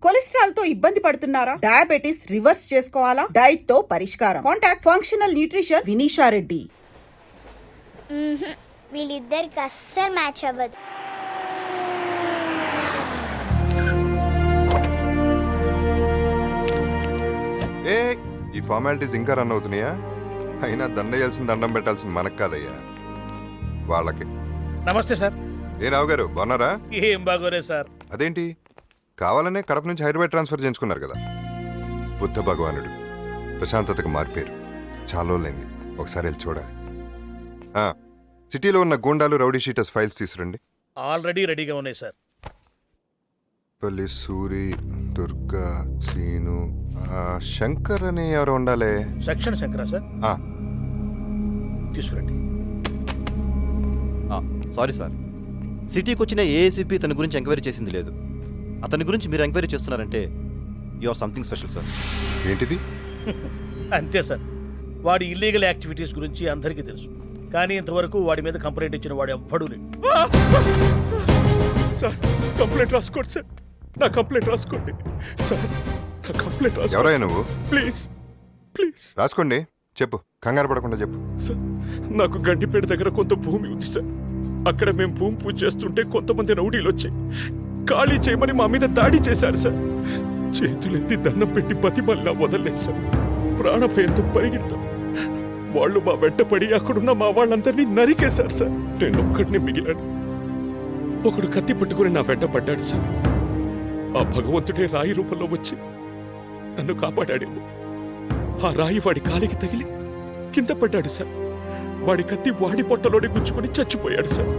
Cholesterol తో ఇబ్బంది పడుతున్నారా? డయాబెటిస్ రివర్స్ చేసుకోవాలా? డైట్ తో పరిష్కారం. Contact functional nutrition Vineesha Reddy. వీళ్ళిద్దరికి అస్సలు మ్యాచ్ అవ్వదు. ఏ ఈ ఫార్మాలిటీస్ ఇంకా రన్ అవుతున్నాయా? అయినా దండేయాల్సిన దండం పెట్టాల్సింది మనకు కాదయ్యా, వాళ్ళకి. నమస్తే సార్. ఏ రావు గారు బాగున్నారా? ఏం బాగోరే సార్. అదేంటి కావాలనే కడప నుంచి హైదరాబాద్ ట్రాన్స్ఫర్ చేయించుకున్నారు కదా? బుద్ధ భగవానుడు ప్రశాంతతకు మారిపోయారు. చాలా రోజులైంది, ఒకసారి వెళ్ళి చూడాలి. సిటీలో ఉన్న గూండాలు రౌడీ షీటర్స్ ఫైల్స్ తీసుకురండి. ఆల్రెడీ రెడీగా ఉన్నాయి సార్. పల్లి సూరి, దుర్గా, శ్రీను, శంకర్ అని ఎవరు ఉండాలి? సెక్షన్ శంకరా సార్? తీసుకురండి. సారీ సార్, సిటీకి వచ్చిన ఏఏసీపీ తన గురించి ఎంక్వైరీ చేసింది లేదు. అతని గురించి మీరు ఎంక్వైరీ చేస్తున్నారంటే you or something special sir. ఏంటిది? అంతే సార్, వాడి ఇల్లీగల్ యాక్టివిటీస్ గురించి అందరికీ తెలుసు, కానీ ఇంతవరకు వాడి మీద కంప్లైంట్ ఇచ్చిన వాడు ఎవ్వడూ లేడు. సార్ కంప్లైంట్ రాసుకోండి సార్, నా కంప్లైంట్ రాసుకోండి సార్, నా కంప్లైంట్ రాసుకోండి. ఎవరయ్యా నువ్వు? ప్లీజ్ ప్లీజ్ రాసుకోండి, చెప్పు, కంగారు పడకుండా చెప్పు. సార్ నాకు గండిపేట దగ్గర కొంత భూమి ఉంది సార్. అక్కడ మేము భూమి పూజ చేస్తుంటే కొంతమంది రౌడీలు వచ్చి ఖాళీ చేయమని మా మీద దాడి చేశారు సార్. చేతులెత్తి దండం పెట్టి బతిమల్లా వదలలేదు సార్. ప్రాణభయంతో పరిగెత్తాం. వాళ్ళు మా వెంట పడి అక్కడున్న మా వాళ్ళందరినీ నరికేశారు సార్. నేను ఒక్కడిని మిగిలాడు. ఒకడు కత్తి పట్టుకుని నా వెంట పడ్డాడు సార్. ఆ భగవంతుడే రాయి రూపంలో వచ్చి నన్ను కాపాడాడేమో. ఆ రాయి వాడి కాలికి తగిలి కింద పడ్డాడు సార్. వాడి కత్తి వాడి పొట్టలోనే గుచ్చుకొని చచ్చిపోయాడు సార్.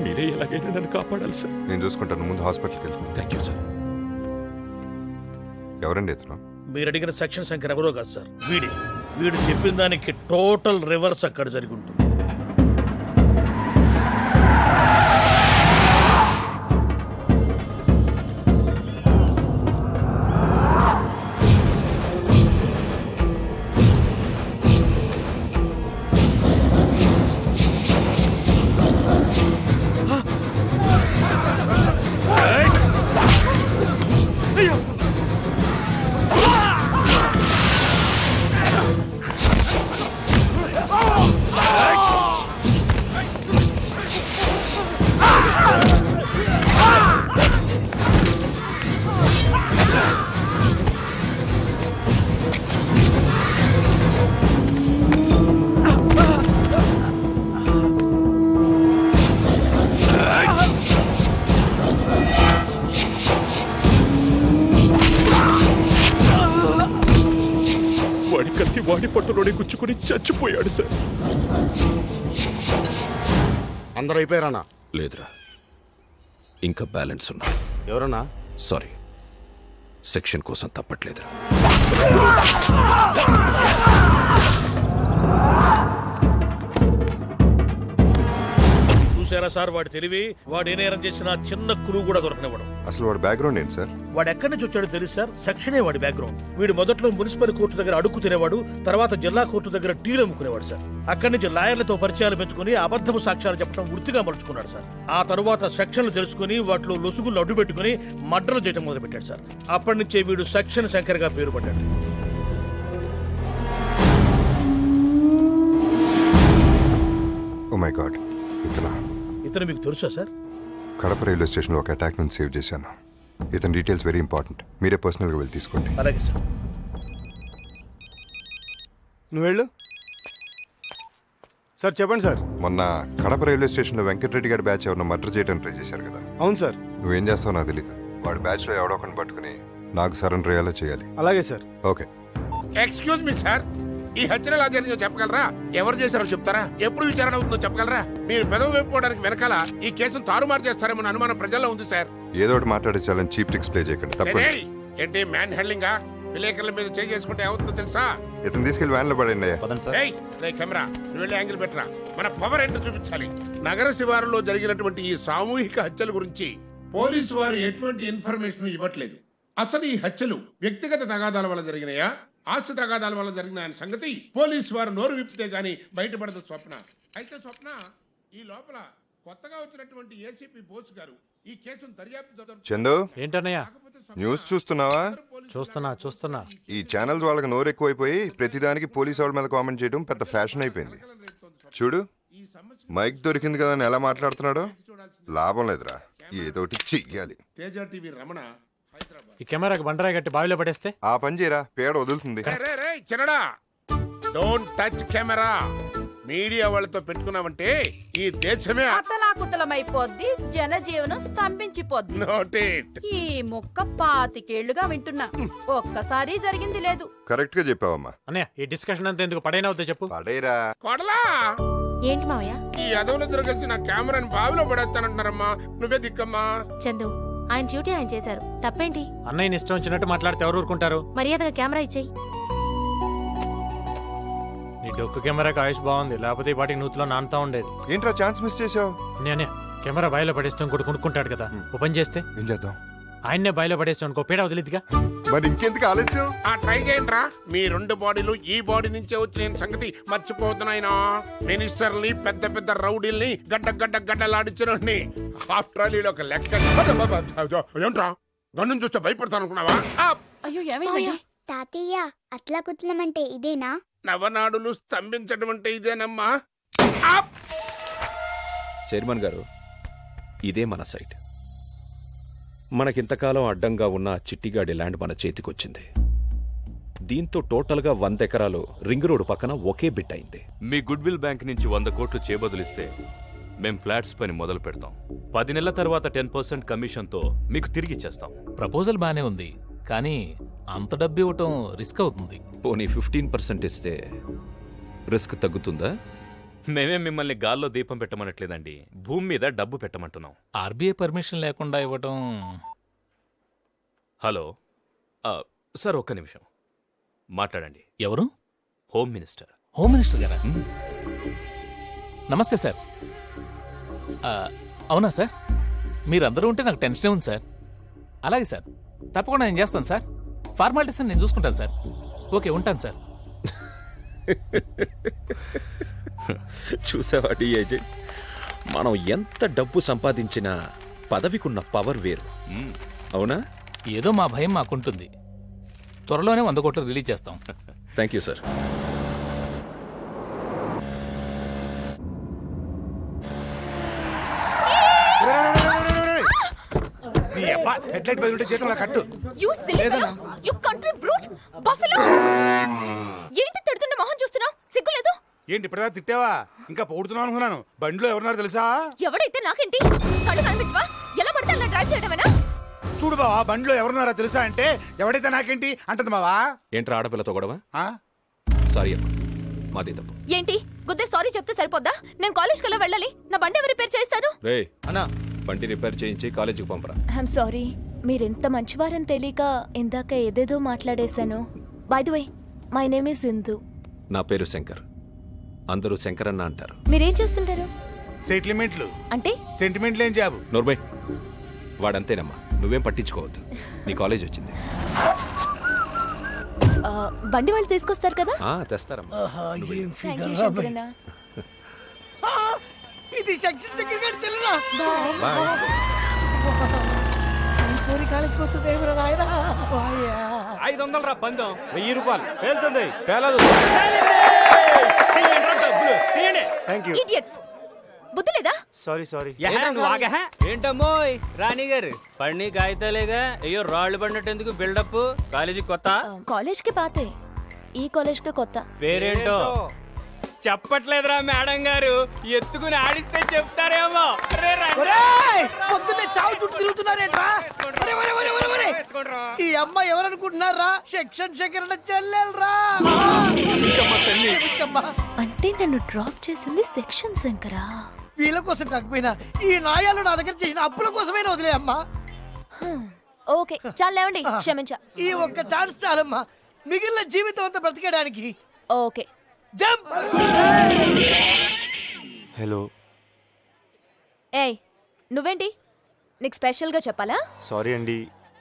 మీరే ఎలాగైనా నన్ను కాపాడాలి సార్. నేను చూసుకుంటాను, ముందు హాస్పిటల్కి వెళ్ళి. Thank you sir. ఎవరండి ఇతను? మీరు అడిగిన సెక్షన్ శంకర్ ఎవరో కాదు సార్, వీడు చెప్పిన దానికి టోటల్ రివర్స్ అక్కడ జరిగి ఉంటుంది. వాడి కత్తి వాడి పొట్టలోనే గుచ్చుకొని చచ్చిపోయాడు సార్. అందరూ అయిపోయారన్నా? లేదురా, ఇంకా బ్యాలెన్స్ ఉన్నా. ఎవరన్నా? సారీ, సెక్షన్ కోసం తప్పట్లేదురా. చూసారా సార్ వాడి తెలివి? వాడు ఏ నేరం చేసిన చిన్న క్రూ కూడా దొరకనివ్వడం. అసలు వాడి బ్యాక్గ్రౌండ్ ఏంటి సార్? వాడు ఎక్కడి నుంచి వచ్చాడో తెలుసు సార్, సెక్షనే వాడి బ్యాక్గ్రౌండ్. వీడు మొదట్లో మున్సిపల్ కోర్టు దగ్గర అడుక్కు తినేవాడు, తర్వాత జిల్లా కోర్టు దగ్గర టీలు అమ్ముకునేవాడు సార్. అక్కడి నుంచి లాయర్లతో పరిచయాలు పెంచుకుని అబద్ధపు సాక్ష్యాలు చెప్పడం వృత్తిగా మలుచుకున్నాడు సార్. ఆ తరువాత సెక్షన్లు తెలుసుకుని వాటిలో లొసుగులు అడ్డు పెట్టుకుని మర్డర్లు చేయడం మొదలుపెట్టాడు సార్. అప్పటి నుంచే వీడు సెక్షన్ శంకర్ గా పేరు పడ్డాడు. ఓ మై గాడ్, ఇతను మీకు తెలుసా సార్? కడప రైల్వే స్టేషన్లో ఒక అటాక్ నుంచి సేవ్ చేశాను. ఇతని డీటెయిల్స్ వెరీ ఇంపార్టెంట్, మీరే పర్సనల్గా వెళ్ళి తీసుకోండి. అలాగే సార్. నువ్వు వెళ్ళు సార్. చెప్పండి సార్. మొన్న కడప రైల్వే స్టేషన్లో వెంకటరెడ్డి గారి బ్యాచ్ ఎవరినో మర్డర్ చేయడానికి ట్రై చేశారు కదా? అవును సార్. నువ్వేం చేస్తావో నాకు తెలియదు. వాడి బ్యాచ్లో ఎవడో ఒకరిని పట్టుకుని నాకు సరెండర్ అయ్యేలా చేయాలి. అలాగే sir. Okay. Excuse me sir, ఈ హత్యలు ఎలా జరిగిందో చెప్పగలరా? ఎవరు చేశారో చెప్తారా? ఎప్పుడు విచారణ అవుతుందో చెప్పగలరా? మీరు పెదవి వేపుకోవడానికి వెనకాల ఈ కేసును తారుమారు చేస్తారేమో అనుమానం ప్రజల్లో ఉంది సార్. ఏదో ఒకటి మాట్లాడించాలని చీప్ ట్రిక్స్ ప్లే చేయకండి. తప్పండి. ఏంటి మ్యాన్ హ్యాండ్లింగా? విలేకరుల మీద చేసుకుంటే ఏమవుతుందో తెలుసా? ఇతను తీసుకెళ్లి వ్యాన్ లో పడండి. కెమెరా వెళ్ళి యాంగిల్ పెట్టరా, మన పవర్ ఏంటో చూపించాలి. నగర శివారులో జరిగినటువంటి ఈ సామూహిక హత్యల గురించి పోలీసు వారు ఎటువంటి ఇన్ఫర్మేషన్ ఇవ్వట్లేదు. అసలు ఈ హత్యలు వ్యక్తిగత తగాదాల వల్ల జరిగినాయా, ఆస్తి తగాదాల వల్ల జరిగిన సంగతి పోలీసు వారు నోరు విప్పితే గానీ బయటపడదు స్వప్న. అయితే స్వప్న, ఈ లోపల కొత్తగా వచ్చినటువంటి ఏసీపీ బోస్ గారు ఈ కేసును దర్యాప్తు జరుపుతున్నారు. చందు ఏంటన్నయ్య? న్యూస్ చూస్తున్నావా? చూస్తున్నా. ఈ ఛానల్స్ వాళ్ళకి నోరు ఎక్కువైపోయి ప్రతిదానికి పోలీసు వాళ్ళ మీద కామెంట్ చేయడం పెద్ద ఫ్యాషన్ అయిపోయింది. చూడు, మైక్ దొరికింది కదా అని ఎలా మాట్లాడుతున్నాడో. లాభం లేదురా, ఏదోటి చెయ్యాలి. తేజ టీవీ రమణ, హైదరాబాద్. ఈ కెమెరాకి బండరాయి కట్టి బావిలో పడేస్తే ఆ పని చేయరా, పేడ వదులుతుంది. రే చిన్నడా, డోంట్ టచ్ కెమెరా. మీడియా వాళ్ళతో పెట్టుకున్నామంటే ఈ దేశమే అతలాకుతలమైపోద్ది, జనజీవనం స్తంభించిపోద్ది. నోటేట్. ఈ ముక్క 25 ఏళ్లుగా వింటున్నా, ఒక్కసారి జరిగింది లేదు. కరెక్ట్ గా చెప్పావమ్మా. అన్నయ్య ఈ డిస్కషన్ అంతా ఎందుకు పడైనా అవుతా చెప్పు. పడేరా. కొడలా, ఏంటి మావయ్య? ఈ అదవులిద్దరు కలిసి నా కెమెరాని బావిలో పడేస్తానంటున్నారమ్మా. నువ్వే దిక్కమ్మా. చందు, ఆయన డ్యూటీ ఆయన చేశారు, తప్పేంటి? అన్నయ్యని ఇష్టం వచ్చినట్టు మాట్లాడితే ఎవరు ఊరుకుంటారు? మర్యాదగా కెమెరా ఇచ్చేయి. నీ డొక్కు కెమెరాకి ఆయుష్ బాగుంది, లేకపోతే ఈ పాటికి నూతిలో నానుతా ఉండేది. ఏంట్రా ఛాన్స్ మిస్ చేసావు? అన్నయ్య కెమెరా బావిలో పడేస్తే ఇంకోటి కొనుక్కుంటాడు కదా, ఓ పని చేస్తే ఏం చేద్దాం? ఆయన్నే బావిలో పడేస్తే ఇంకో పీడ వదిలిద్దిగా. మరి ఇంకెందుకు ఆలస్యం? ఆ ట్రై చేయండి రా. మీ 2 బాడీలు ఈ బాడీ నుంచే వచ్చి నేను సంగతి మర్చిపోతున్నాయినా. మినిస్టర్ని, పెద్ద పెద్ద రౌడీల్ని గడ్డలాడించిన ఆఫ్టర్ ఆల్ ఒక లెక్క. ఏంట్రా, గన్ను చూస్తే భయపడతాను అనుకున్నావా? అయ్యో ఏమైంది? తాతయ్య, అట్లా కుట్లమంటే ఇదేనా? నవనాడులు స్తంభించడం అంటే ఇదేనమ్మా. చైర్మన్ గారు, ఇదే మన సైట్. మనకింతకాలం అడ్డంగా ఉన్న చిట్టిగాడి ల్యాండ్ మన చేతికొచ్చింది. దీంతో టోటల్గా 100 ఎకరాలు రింగ్ రోడ్డు పక్కన ఒకే బిట్ అయింది. మీ గుడ్ విల్ బ్యాంక్ నుంచి 100 కోట్లు చేబదులిస్తే మేం ఫ్లాట్స్ పని మొదలు పెడతాం. 10 నెలల తర్వాత 10% కమిషన్తో మీకు తిరిగి ఇచ్చేస్తాం. ప్రపోజల్ బానే ఉంది, కానీ అంత డబ్బు ఇవ్వటం రిస్క్ అవుతుంది. పోనీ 15% ఇస్తే రిస్క్ తగ్గుతుందా? మేమే మిమ్మల్ని గాల్లో దీపం పెట్టమనట్లేదండి, భూమి మీద డబ్బు పెట్టమంటున్నాం. ఆర్బీఐ పర్మిషన్ లేకుండా ఇవ్వటం. హలో సార్, ఒక్క నిమిషం మాట్లాడండి. ఎవరు? Home minister. హోమ్ మినిస్టర్ గారా? నమస్తే సార్. అవునా సార్, మీరందరూ ఉంటే నాకు టెన్షనే ఉంది సార్. అలాగే సార్, తప్పకుండా నేను చేస్తాను సార్. ఫార్మాలిటీస్ నేను చూసుకుంటాను సార్. ఓకే, ఉంటాను సార్. చూసావా ఏజెంట్, మనం ఎంత డబ్బు సంపాదించినా పదవికున్న పవర్ వేరు. అవునా? ఏదో మా భయం మాకుంటుంది. త్వరలోనే 100 కోట్లు రిలీజ్ చేస్తాం. Thank you sir. ఏంటి తిడుతున్న మొహం చూస్తున్నావు? సిగ్గులేదు? ఏంటి ఇప్పుడే తిట్టావా? ఇంకా పొగుడుతున్నావు అనుకున్నాను. బండిలో ఎవరున్నారు తెలుసా? ఎవడైతే నాకేంటి? కళ్ళు కనిపించవా? ఎలా పడితే అలా డ్రైవ్ చేయడమేనా? చూడు బావా, బండిలో ఎవరున్నారో తెలుసా అంటే ఎవడైతే నాకేంటి అంటది బావా. ఏంట్రా ఆడపిల్లతో గొడవ? సారీ అమ్మా, మాది తప్పు. ఏంటి గుద్దే సారీ చెప్తే సరిపోద్దా? నేను కాలేజ్కి ఎలా వెళ్ళాలి? నా బండి ఎవరు రిపేర్ చేస్తారు? రే అన్నా, బండి రిపేర్ చేయించి కాలేజీకి పంపరా. ఐఎమ్ సారీ, మీరెంత మంచివారని తెలియక ఇందాక ఏదేదో మాట్లాడేశాను. By the way, my name is Sindhu. నా పేరు శంకర్, అందరూ శంకర్ అన్న అంటారు. మీరేం చేస్తుంటారు? సెటిల్మెంట్లు అంటే సెంటిమెంట్లు ఏం జాబు? నోర్బై, వాడంతేనమ్మా, నువ్వేం పట్టించుకోవద్దు. నీ కాలేజ్ వచ్చింది. బండి వాళ్ళు తీసుకొస్తారు కదా? తెస్తారమ్మా. ఇది సెక్షన్ సెక్రటరీ చెల్లెలా? బాయ్. పూరి కాలేజ్కి వస్తుంది ఏమిరా నాయనా? 500 రా పందెం, 1000 రూపాయలు వెళ్తుంది. పేలదు. Thank you. ఇడియట్స్, బుద్ధి లేదా? సారీ. ఏంటమ్మో రాణి గారు, పడిని కాగితాలేగా, అయ్యో రాళ్ళు పడినట్టు ఎందుకు బిల్డప్? కాలేజీ కొత్త? కాలేజ్కి పాతే, ఈ కాలేజ్కి కొత్త. పేరేంటో చెప్పట్లేదురా మేడం గారు, ఎత్తుకుని ఆడిస్తే చెప్తారేమో. పొద్దున్నే చావు చుట్టూ తిరుగుతున్నారేంట్రా? ఈ అమ్మాయి ఎవరనుకుంటున్నారా? Section secretary చెల్లెలరా? అంటే నన్ను డ్రాప్ చేసింది సెక్షన్ శంకరా? వీళ్ళ కోసం కాకపోయినా ఈ నాయాలు నా దగ్గర చేసిన అప్పుల కోసమైనా వదిలే అమ్మా. ఓకే, చాలు లేవండి, క్షమించా. ఈ ఒక్క ఛాన్స్ చాలమ్మా, మిగిలిన జీవితం అంతా బ్రతికేయడానికి. Okay, jump. హలో. ఏయ్, నువ్వేంటి? నీకు స్పెషల్గా చెప్పాలా? సారీ అండి,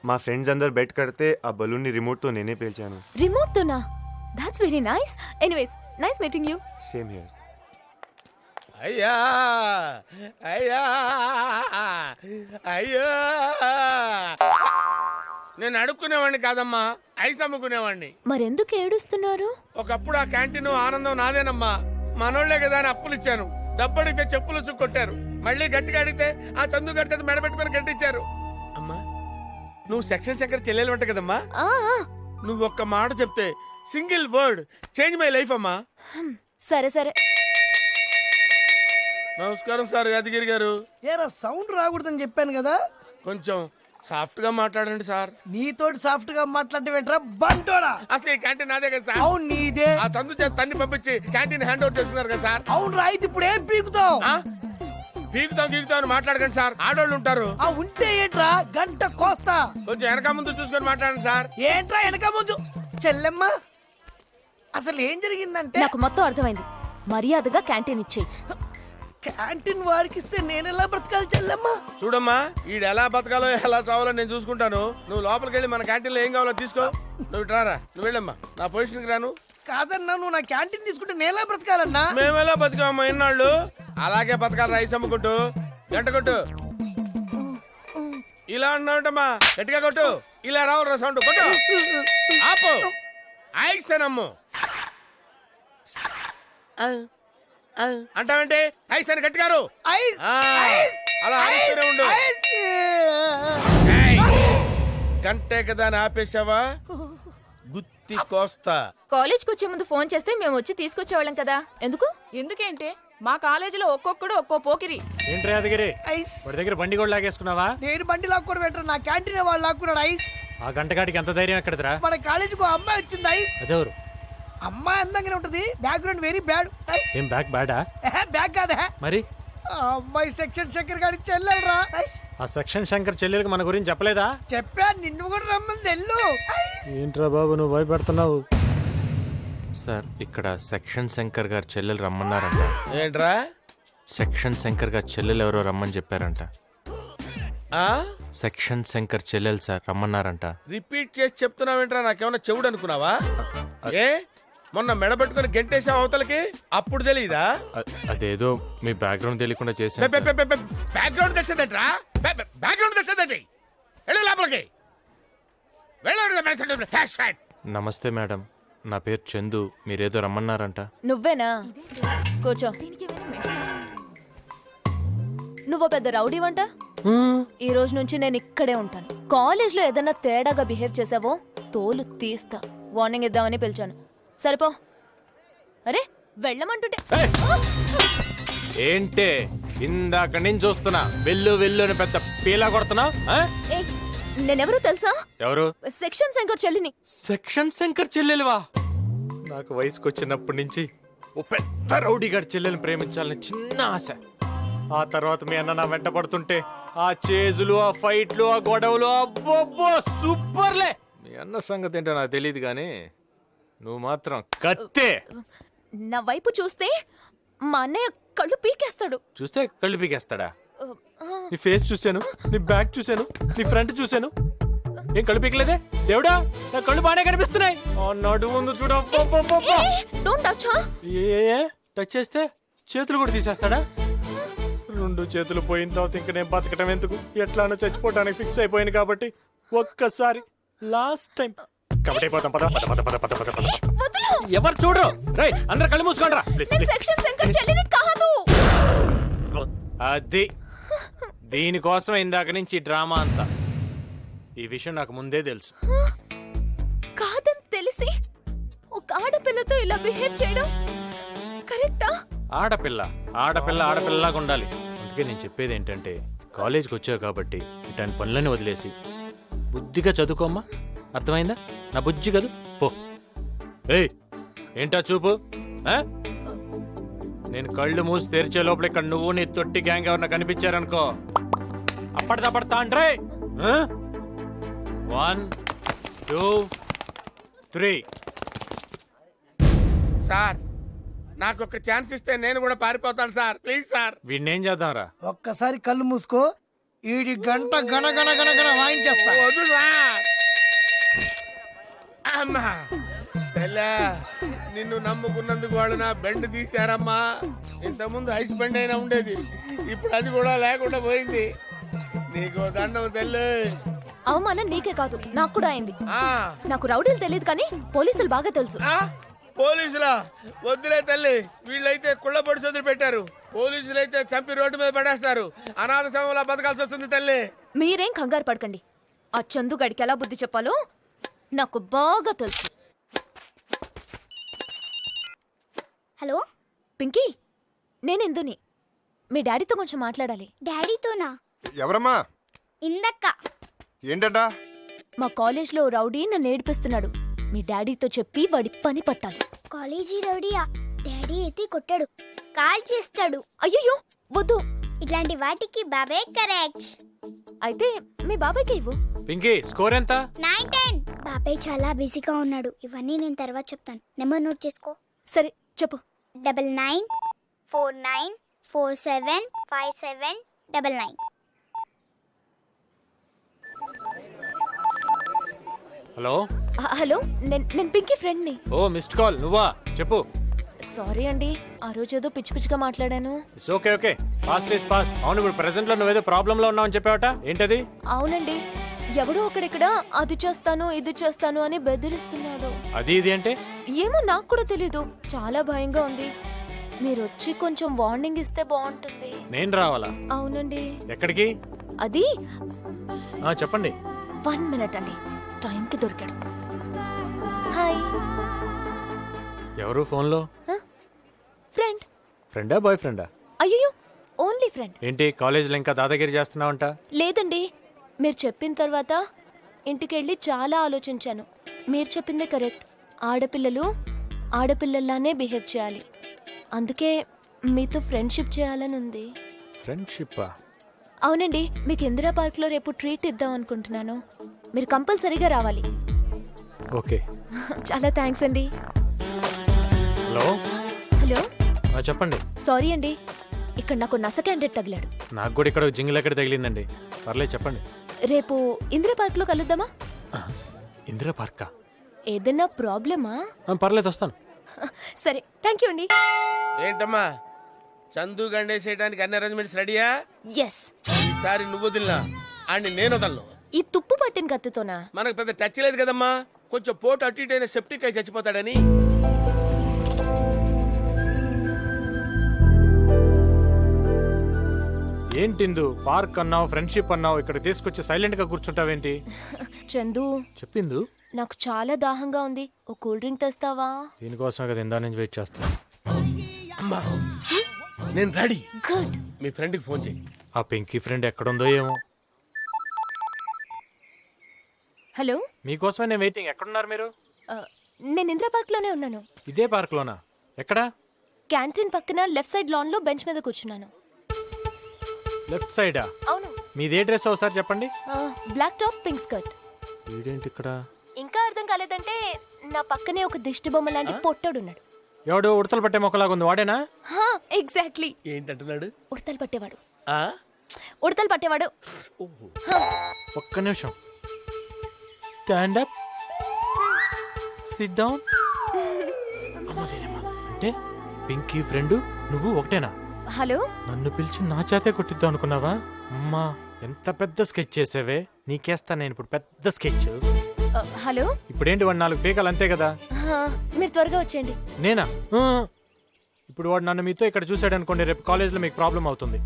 మా ఫ్రెండ్స్ అందరు బెట్ కడితే ఆ బలూన్ని రిమోట్తో నేనే పేల్చాను. రిమోట్ తోనా? That's very nice. Anyways, nice meeting you. Same here. అయ్యా అయ్యా అయ్యో నేను అడుక్కునేవాడిని కాదమ్మా, ఐస్ అమ్ముకునేవాడిని. మరెందుకు ఏడుస్తున్నారు? ఒకప్పుడు ఆ క్యాంటీన్ ఆనందం నాదేనమ్మా. మనోళ్లే కదా అని అప్పులు ఇచ్చాను. డబ్బు అడిగితే చెప్పులు కొట్టారు. మళ్ళీ గట్టిగా అడిగితే ఆ చందు గడితే మెడబెట్టుకుని గట్టించారు. అమ్మా నువ్వు సెక్షన్ శంకర్ చెల్లెలు వంట కదమ్మా. నువ్వు ఒక్క మాట చెప్తే single word change my life అమ్మా. సరే సరే. నమస్కారం సార్ యాదగిరి గారు. ఏరా సౌండ్ రాకూడదని చెప్పాను కదా. కొంచెం సాఫ్ట్ గా మాట్లాడండి సార్. నీతోటి సాఫ్ట్ గా మాట్లాడటం బంటోడా. అసలు ఈ క్యాంటీన్ నాదే కదా సార్. అవును నీదే. ఆ చందు చేత తన్ని పంపించి క్యాంటీన్ హ్యాండ్ ఓవర్ చేస్తున్నారు కదా సార్. అవును రా, ఇది ఇప్పుడు ఏం పీకుతావు? పీకుతాం గీకుతాం అని మాట్లాడకండి సార్, ఆడోళ్ళు ఉంటారు. ఆ ఉంటే ఏంట్రా గంట కోస్తా. కొంచెం వెనక ముందు చూసుకొని మాట్లాడండి సార్. ఏంట్రా వెనక ముందు? చెల్లెమ్మ అసలు ఏం జరిగిందంటే నాకు మొత్తం అర్థమైంది. మర్యాదగా క్యాంటీన్ ఇచ్చేయి. క్యాంటీన్ వారికి ఇస్తే నేను ఎలా బ్రతకాలి చెల్లెమ్మ? చూడమ్మా ఈడు ఎలా బతకాలో ఎలా చావాలో నేను చూసుకుంటాను. నువ్వు లోపలికి వెళ్ళి మన క్యాంటీన్ లో ఏం కావాలో తీసుకో. నువ్వు ఇట్రారా, నువ్వు వెళ్ళమ్మా, నా పొజిషన్కి రాను. కాదన్నా, నువ్వు నా క్యాంటీన్ తీసుకుంటే నేను ఎలా బ్రతకాలన్నా? మేమెలా బతికామమ్మా ఇన్నాళ్ళు, అలాగే బతకాలి రైస్ అమ్ముకుంటూ. గంట కొట్టు. ఇలా అన్నావుంటమ్మా, గట్టిగా కొట్టు. ఇలా రావు సౌండ్ కొట్టు. ఆపు. ఐసనమ్ము అంటావంటే ఐస్ అని గట్టిగారు. అలా ఆడిస్తూనే ఉండు. గంటే కదా అని ఆపేసావా, గుత్తి కోస్తా. కాలేజ్కి వచ్చే ముందు ఫోన్ చేస్తే మేము వచ్చి తీసుకొచ్చేవాళ్ళం కదా. ఎందుకు? ఎందుకేంటే మా కాలేజీలో ఒక్కొక్కడు ఒక్కో పోకిరి. ఏంటి యాదగిరి, వాడి దగ్గర బండి కూడా లాగేసుకున్నావా? నేను బండి లాక్కొని పెట్టరు, నా క్యాంటీన్ వాళ్ళు లాక్కున్నాడు. ఐస్ ఆ గంటగాడికి ఎంత ధైర్యం ఎక్కడదిరా? మన కాలేజీకి అమ్మాయి వచ్చింది. ఐస్ అదెవరు? అమ్మాయి అందంగానే ఉంటది, బ్యాక్గ్రౌండ్ వెరీ బ్యాడ్. ఏం బ్యాక్ బ్యాడా? బ్యాక్ కాదా మరి? ఆ అమ్మాయి సెక్షన్ శంకర్ గారి చెల్లెలరా. ఆ సెక్షన్ శంకర్ చెల్లెలకి మన గురించి చెప్పలేదా? చెప్పా, నిన్ను కూడా రమ్మని తెల్లు. ఏంట్రా బాబు నువ్వు భయపెడుతున్నావు? సార్ ఇక్కడ సెక్షన్ శంకర్ గారు చెల్లెలు రమ్మన్నారంట. ఏంట్రా? సెక్షన్ శంకర్ గారు చెల్లెలు ఎవరో రమ్మని చెప్పారంట. సెక్షన్ శంకర్ చెల్లెలు సార్ రమ్మన్నారంట. రిపీట్ చేసి చెప్తున్నావేంట్రా? నాకేమన్నా చెవుడు అనుకున్నావా? ఏ మొన్న మెడబెట్టుకుని గెంటేసావు అవతలకి, అప్పుడు తెలియదా? అదేదో మీ బ్యాక్గ్రౌండ్ తెలియకుండా చేశాను. బ్యాక్గ్రౌండ్ తెచ్చేదేంట్రా? బ్యాక్గ్రౌండ్ తెచ్చేదేంటి? వెళ్ళు లోపలికి. నమస్తే మేడం, నా పేరు చందు, మీరేదో రమ్మన్నారంట. నువ్వేనా? కూర్చో. నువ్వు పెద్ద రౌడీ వంట. ఈ రోజు నుంచి నేను ఇక్కడే ఉంటాను. కాలేజ్ లో ఏదైనా తేడాగా బిహేవ్ చేసావో తోలు తీస్తా. వార్నింగ్ ఇద్దామని పిలిచాను. సరిపో. అరే వెళ్ళమంటుంటే ఏంటే ఇందాక నేను చూస్తున్నా వెళ్ళు వెళ్ళు అని పెద్ద పీలా కొడుతున్నా. నేనెవరో తెలుసా? ఎవరు? సెక్షన్ శంకర్ చెల్లిని. సెక్షన్ శంకర్ చెల్లెలువా? నాకు వయసుకు వచ్చినప్పటి నుంచి ఓ పెద్ద రౌడీ గారి చెల్లెల్ని ప్రేమించాలని చిన్న ఆశ. ఆ తర్వాత మీ అన్న నా వెంట పడుతుంటే ఆ చేజులు, ఆ ఫైట్లు, ఆ గొడవలు, అబ్బో సూపర్లే. మీ అన్న సంగతి ఏంటో నాకు తెలియదు కానీ నువ్వు మాత్రం కత్తే. నా వైపు చూస్తే మా అన్నయ్య కళ్ళు పీకేస్తాడు. చూస్తే కళ్ళు పీకేస్తాడా? నీ ఫేస్ చూశాను, నీ బ్యాక్ చూశాను, నీ ఫ్రంట్ చూశాను, ఏం కళ్ళు పీకలేదే? దేవుడా నా కళ్ళు బాగానే కనిపిస్తున్నాయి. నడు ముందు చూడ. టచ్ చేస్తే చేతులు కూడా తీసేస్తాడా? రెండు చేతులు పోయిన తర్వాత ఇంక నేను బతకటం ఎందుకు, ఎట్లానో చచ్చిపోవడానికి ఫిక్స్ అయిపోయింది కాబట్టి ఒక్కసారి లాస్ట్ టైం కాబట్టి పోతాం. పద పద పద పద పద పద పద. ఎవరు చూడరు, రై అందరు కళ్ళు మూసుకోండి రా. అది దీనికోసం ఇందాక నుంచి డ్రామా అంతా. ఈ విషయం నాకు ముందే తెలుసు. కాదని తెలిసి ఒక ఆడపిల్లతో ఇలా బిహేవ్ చేయడం కరెక్టా? ఆడపిల్ల ఆడపిల్ల ఆడపిల్లలాగా ఉండాలి. అందుకే నేను చెప్పేది ఏంటంటే కాలేజ్కి వచ్చావు కాబట్టి ఇట్లాంటి పనులని వదిలేసి బుద్ధిగా చదువుకోమ్మా. అర్థమైందా? నా బుజ్జి కదూ పో. ఏయ్ ఏంటా చూపు? నేను కళ్ళు మూసి తెరిచే లోపల ఇక్కడ నువ్వు నీ తొట్టి గ్యాంగ్ ఎవరన్నా కనిపించారనుకో అప్పటిదప్పడతా అంటే 1 2 3. సార్ నాకు ఒక ఛాన్స్ ఇస్తే నేను కూడా పారిపోతాను సార్. Please sir. వీడినేం చేద్దాంరా? ఒక్కసారి కళ్ళు మూసుకో, ఈడి గంట గణ గణ గణ గణ వాయించేస్తా. వద్దు సార్. అమ్మా తెల్లా నిన్ను నమ్ముకున్నందుకు వాళ్ళు నా బెండ్ తీశారమ్మా. ఇంతకుముందు ఐస్ బెండ్ అయినా ఉండేది, ఇప్పుడు అది కూడా లేకుండా పోయింది. నీకు దండం తెల్లు. అవమానం నీకే కాదు నాకు కూడా అయింది. నాకు రౌడీలు తెలియదు కానీ పోలీసులు బాగా తెలుసు. పోలీసులా? వద్దులే తల్లి, వీళ్ళైతే కుళ్ళ పొడి చదువు పెట్టారు. పోలీసులైతే చంపి రోడ్డు మీద పడేస్తారు. అనాథ సమయంలో బతకాల్సి వస్తుంది తల్లి. మీరేం కంగారు పడకండి. ఆ చందు గడికి ఎలా బుద్ధి చెప్పాలో నాకు బాగా తెలుసు. హలో పింకీ, నేను ఇందుని. మీ డాడీతో కొంచెం మాట్లాడాలి. డాడీతోనా? ఎవరమ్మా? ఇందక్క. ఏంటట? మా కాలేజ్లో రౌడీ నన్ను ఏడిపిస్తున్నాడు. మీ డాడీతో చెప్పి వాడి పని పట్టాలి. కాలేజీ రౌడీయా? డాడీ అయితే కొట్టాడు, కాల్ చేస్తాడు. అయ్యో వద్దు. ఇట్లాంటి వాటికి బాబాయ్ కరెక్ట్. అయితే మీ బాబాయ్కి ఇవ్వు. పింకీ స్కోర్ ఎంత? 9-10. బాబాయ్ చాలా బిజీగా ఉన్నాడు, ఇవన్నీ నేను తర్వాత చెప్తాను. నెంబర్ నోట్ చేసుకో. సరే చెప్పు. 9949475799. హలో హలో, నేను పింకీ ఫ్రెండ్ని. ఓ మిస్డ్ కాల్, నువ్వా? చెప్పు. సారీ అండి, ఆ రోజు ఏదో పిచ్చి పిచ్చిగా మాట్లాడాను. It's okay okay, past is past. అవును, ఇప్పుడు ప్రెసెంట్ లో నువ్వేదో ప్రాబ్లం లో ఉన్నావని చెప్పావట, ఏంటది? అవునండి, ఎవడో అక్కడిక్కడ అది చేస్తాను ఇది చేస్తాను అని బెదిరిస్తున్నాడు. అది ఇది అంటే ఏమో నాకు కూడా తెలీదు. చాలా భయంగా ఉంది. మీరు వచ్చి కొంచెం వార్నింగ్ ఇస్తే బాగుంటుంది. నేను రావాలా? అవునండి. ఎక్కడికి? అది చెప్పండి. 1 మినిట్ అండి, టైంకి దొరికాడు. హాయ్. ఎవరు ఫోన్లో? ఫ్రెండ్. ఫ్రెండా బాయ్ ఫ్రెండా? అయ్యో, ఓన్లీ ఫ్రెండ్. ఏంటి కాలేజీలో ఇంకా దాదాగిరి చేస్తున్నావంట? లేదండి, మీరు చెప్పిన తర్వాత ఇంటికెళ్ళి చాలా ఆలోచించాను. మీరు చెప్పిందే కరెక్ట్. ఆడపిల్లలు ఆడపిల్లల్లానే బిహేవ్ చేయాలి. అందుకే మీతో ఫ్రెండ్షిప్ చేయాలని ఉంది. ఫ్రెండ్షిప్పా? అవునండి, మీకు ఇందిరా పార్క్లో రేపు ట్రీట్ ఇద్దాం అనుకుంటున్నాను. మీరు కంపల్సరీగా రావాలి. ఓకే. చాలా థ్యాంక్స్ అండి. హలో హలో, చెప్పండి. సారీ అండి, ఇక్కడ నాకు నస క్యాండిడేట్ తగిలాడు. నాకు కూడా ఇక్కడ జింగిల్ ఎక్కడ తగిలిందండి. పర్లేదు చెప్పండి. రేపు ఇందిరా పార్క్లో కలుద్దామా? ఇందిరా పార్కా? ఏదైనా ప్రాబ్లమా? పర్లేదు, వస్తాను. సరే, థ్యాంక్ యూ అండి. ఏంటమ్మా, చందు గండేసేయడానికి అన్ని అరేంజ్మెంట్స్ రెడీయా? ఎస్. ఈసారి నువ్వు వదిలినా అండ్ నేను వదలను. ఈ తుప్పు పట్టిన కత్తితోనా? మనకు పెద్ద టచ్ లేదు కదమ్మా, కొంచెం పోటు అటు ఇటు అయిన సెప్టిక్ అయి చచ్చిపోతాడని. ఏంటిందు పార్క్ అన్నావు, ఫ్రెండ్షిప్ అన్నావు, ఇక్కడ తీసుకొచ్చి సైలెంట్ గా కూర్చుంటావేంటి? చందు, చెప్పిందు. నాకు చాలా దాహంగా ఉంది, ఓ కూల్ డ్రింక్ తెస్తావా? దీనికోసమే కదా ఇందా నుంచి వెయిట్ చేస్తాను. అమ్మా, నేను రెడీ. గుడ్. మీ ఫ్రెండ్కి ఫోన్ చేయి. ఆ పింకీ ఫ్రెండ్ ఎక్కడుందో ఏమో. హలో, మీకోసమే నేను వెయిటింగ్. ఎక్కడున్నారు మీరు? నేను ఇందిరా పార్క్లోనే ఉన్నాను. ఇదే పార్క్లోనా? ఎక్కడా? క్యాంటీన్ పక్కన లెఫ్ట్ సైడ్ లాన్ లో బెంచ్ మీద కూర్చున్నాను. లెఫ్ట్ సైడా? అవును. మీదే డ్రెస్ ఒకసారి చెప్పండి. Black top, pink skirt. వీడేంటి ఇక్కడ? ఇంకా అర్థం కాలేదంటే నా పక్కనే ఒక దిష్టి బొమ్మ లాంటి పొట్టోడున్నాడు. ఎవడు ఉడతలు పట్టే మొక్కలాగా ఉంది, వాడేనా? ఎగ్జాక్ట్లీ. ఏంటంటున్నాడు? ఉడతలు పట్టేవాడు. ఉడతలు పట్టేవాడు. ఒక్క నిమిషం. Stand up, SIT down. అంటే పింకీ ఫ్రెండ్ నువ్వు ఒకటేనా? హలో, నన్ను పిలిచి నా చేతే కొట్టిద్దాం అనుకున్నావా? అమ్మా, ఎంత పెద్ద స్కెచ్ చేసావే. నీకేస్తా నేను ఇప్పుడు పెద్ద స్కెచ్. హలో. ఇప్పుడేంటి, వాడు 4 పీకాలు అంతే కదా? మీరు త్వరగా వచ్చేయండి. నేనా? ఇప్పుడు వాడు నన్ను మీతో ఇక్కడ చూసాడు అనుకోండి, రేపు కాలేజ్లో మీకు ప్రాబ్లం అవుతుంది.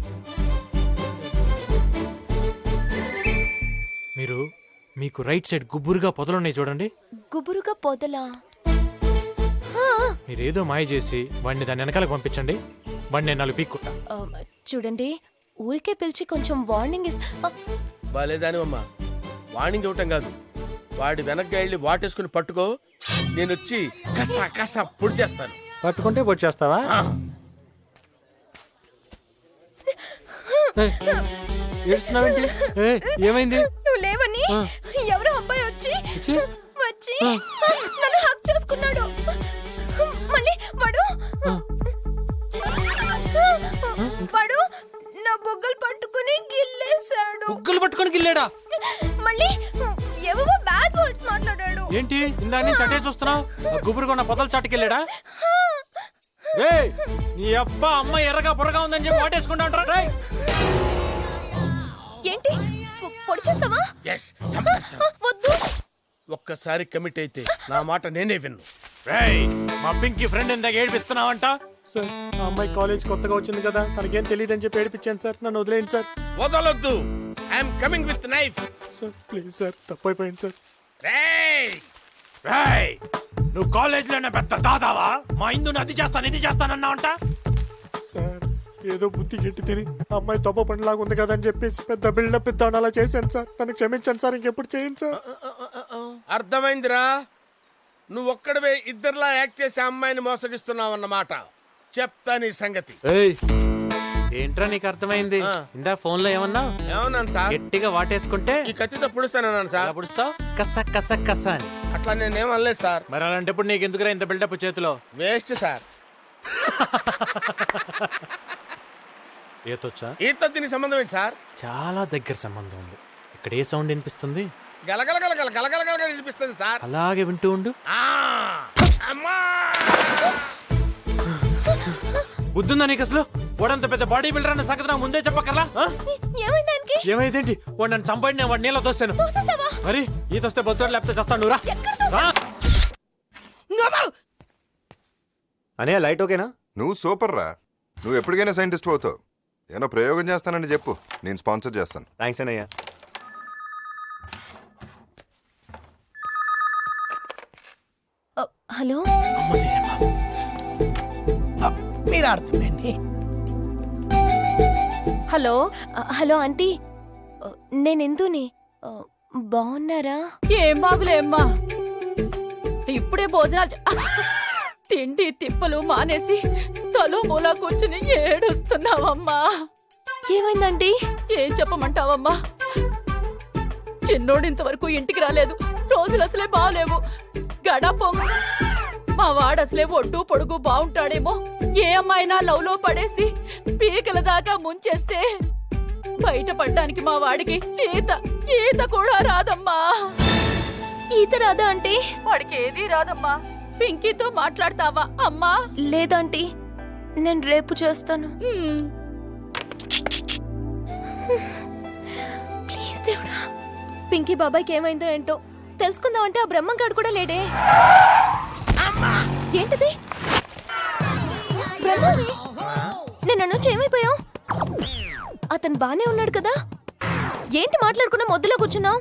మీకు రైట్ సైడ్ గుబురుగా పొదలున్నాయి చూడండి. గుబురుగా పొదలా? మీరేదో మాయ చేసి వాడిని దాని వెనకాలకు పంపించండి. వాడిని నేను 4 పీక్కుంటా. చూడండి, ఊరికే పిలిచి కొంచెం వార్నింగ్ బాలేదానివమ్మా, వార్నింగ్ ఇవ్వటం కాదు, వాడి వెనక్కి వెళ్ళి వాటేసుకుని పట్టుకో, నేను వచ్చి కసా కసా పొడి చేస్తాను. పట్టుకుంటే పొడి చేస్తావా? ఏడుస్తున్నావేంటి? ఏమైంది? నువ్వు లేవని ఎవరో అబ్బాయి వచ్చి నన్ను హక్ చేసుకున్నాడు. మళ్ళీ వాడు నా బుగ్గలు పట్టుకుని గిల్లేశాడు. బుగ్గలు పట్టుకుని గిల్లాడా? మళ్ళీ ఏవో బ్యాడ్ వర్డ్స్ మాట్లాడాడు. ఏంటి ఇందా నుంచి అటే చూస్తున్నావు? గుబురుగా పొదలు చాటుకెళ్ళాడా? నీ అబ్బా అమ్మ ఎర్రగా బుర్రగా ఉందని చెప్పి వాటేసుకుంటా ఉంటారా? ఏంటి పొడి చేస్తావా? వద్దు. ఒక్కసారి కమిట్ అయితే నా మాట నేనే విన్ను. మా పింకీ ఫ్రెండ్ ఇందాక ఏడిపిస్తున్నావంట. సార్ ఆ అమ్మాయి కాలేజ్ కొత్తగా వచ్చింది కదా, తనకేం తెలియదని చెప్పి ఏడిపించాను సార్. నన్ను వదిలేయండి సార్. వదలొద్దు. I'm coming with knife. Sir please sir, తప్పైపోయింది సార్. నువ్వు కాలేజీలోనే పెద్ద దాదావా? మా ఇందుని అది చేస్తాను ఇది చేస్తానన్నావంట. సార్ ఏదో బుద్ధి గట్టి తిని అమ్మాయి తప్ప పనిలాగా ఉంది కదా అని చెప్పేసి పెద్ద బిల్డప్ ఇద్దామని అలా చేశాను సార్. నన్ను క్షమించండి సార్, ఇంకెప్పుడు చేయండి సార్. అర్థమైందిరా? నువ్వు ఒక్కడవే ఇద్దరులా యాక్ట్ చేసి అమ్మాయిని మోసగిస్తున్నావు అన్నమాట. చెప్తా నీ సంగతి. ఏంట్రా నీకు అర్థమైంది? ఇందా ఫోన్ లో ఏమన్నా? ఏమన్నాను సార్? గట్టిగా వాటేసుకుంటే ఈ కత్తితో పుడుస్తానన్నాను సార్. పుడుస్తావు కస కస కస అని. అట్లా నేనేం అనలేదు సార్. మరి అలాంటప్పుడు నీకు ఎందుకురా ఇంత బిల్డప్ చేతిలో? Waste sir. ఈతొచ్చా? ఈత దీనికి సంబంధం ఏంటి సార్? చాలా దగ్గర సంబంధం ఉంది. ఇక్కడ ఏ సౌండ్ వినిపిస్తుంది? గలగల గలగల గలగల గలగల వినిపిస్తుంది సార్. అలాగే వింటూ ఉండు. బుద్ధుందా నీకు అసలు? వాడంత పెద్ద బాడీ బిల్డర్ అన్న సంగతి నాకు ముందే చెప్పకర్లా? ఏమైందేంటి? వాడు నన్ను చంపండి, వాడు నీళ్ళ తోస్తాను. మరి ఈత వస్తే బొద్దుడు లేకపోతే చేస్తాను. నువ్వు రా. అనే లైట్ ఓకేనా? నువ్వు సూపర్ రా. నువ్వు ఎప్పటికైనా సైంటిస్ట్ అవుతావు. ఏమో ప్రయోగం చేస్తానండి చెప్పు, నేను స్పాన్సర్ చేస్తాను. థ్యాంక్స్ అన్నయ్య. హలో, మీరు ఆడుతుండండి. హలో హలో ఆంటీ, నేను ఎందుని బాగున్నారా? ఏం బాగులే అమ్మా, ఇప్పుడే భోజనాలు తిండి తిప్పలు మానేసి తలో మూలా కూర్చుని ఏడుస్తున్నావమ్మా. ఏమైందండి? ఏం చెప్పమంటావమ్మా? చిన్నోడు ఇంతవరకు ఇంటికి రాలేదు. రోజులు అసలే బాగలేవు. గడపొంగు మా వాడు అసలే ఒడ్డు పొడుగు బాగుంటాడేమో, ఏ అమ్మాయినా లవ్ లో పడేసి పీకల దాకా ముంచేస్తే బయటపడ్డానికి మా వాడికి ఈత కూడా రాదమ్మా. ఈత రాదా అంటే? వాడికి ఏదీ రాదమ్మా. పింకీతో మాట్లాడతావా అమ్మా? లేదంటీ, నేను రేపు చేస్తాను. ప్లీజ్ దేవుడా, పింకీ బాబాయ్కి ఏమైందో ఏంటో తెలుసుకుందామంటే ఆ బ్రహ్మంగాడు కూడా లేడే. ఏంటిది? బ్రహ్మని నేను నుంచి ఏమైపోయావు? అతను బానే ఉన్నాడు కదా, ఏంటి మాట్లాడుకున్నా మొద్దులో కూర్చున్నావు?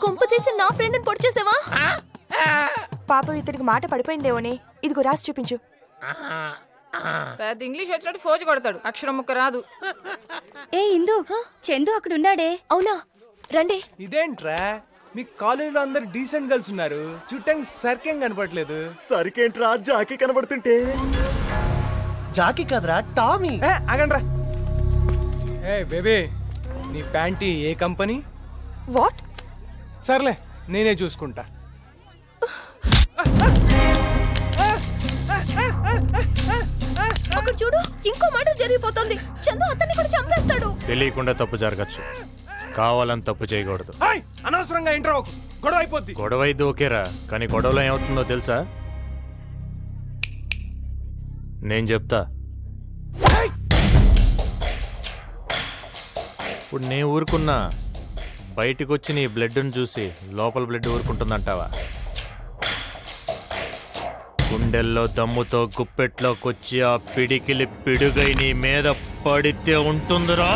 కొంప తీసి నా ఫ్రెండ్ని పొడి చేసావా? పాపం ఇతనికి మాట పడిపోయిందేమోని. ఇదిగో రాసి చూపించు. పెద్ద ఇంగ్లీష్ వచ్చినట్టు ఫోజు కొడతాడు, అక్షరం ముక్క రాదు. ఏ ఇందు, చందు అక్కడ ఉన్నాడే. అవునా, రండి. ఇదేంట్రా మీ కాలేజీలో అందరు డీసెంట్ గర్ల్స్ ఉన్నారు, చుట్టానికి సరికేం కనపడలేదు. సరికేంట్రా జాకీ కనబడుతుంటే? జాకీ కదరా టామీ. ఆగండ్రా. ఏ బేబీ, నీ ప్యాంటీ ఏ కంపెనీ? వాట్? సర్లే నేనే చూసుకుంటా. అక్కడ చూడు, ఇంకో మాట జరిగిపోతుంది. చందు అతన్ని కూడా చంపేస్తాడు. తెలియకుండా తప్పు జరగచ్చు, కావాలని తప్పు చేయకూడదు. అనవసరంగా ఇంట్రో గొడవ అయిపోద్ది. గొడవ అయితే ఓకేరా, కానీ గొడవలో ఏమవుతుందో తెలుసా? నేను చెప్తా. ఇప్పుడు నేను ఊరుకున్నా, బయటకు వచ్చి నీ బ్లడ్ని చూసి లోపల బ్లడ్ ఊరుకుంటుందంటావా? గుండెల్లో దమ్ముతో గుప్పెట్లోకొచ్చి ఆ పిడికిలి పిడుగై నీ మీద పడితే ఉంటుందిరా.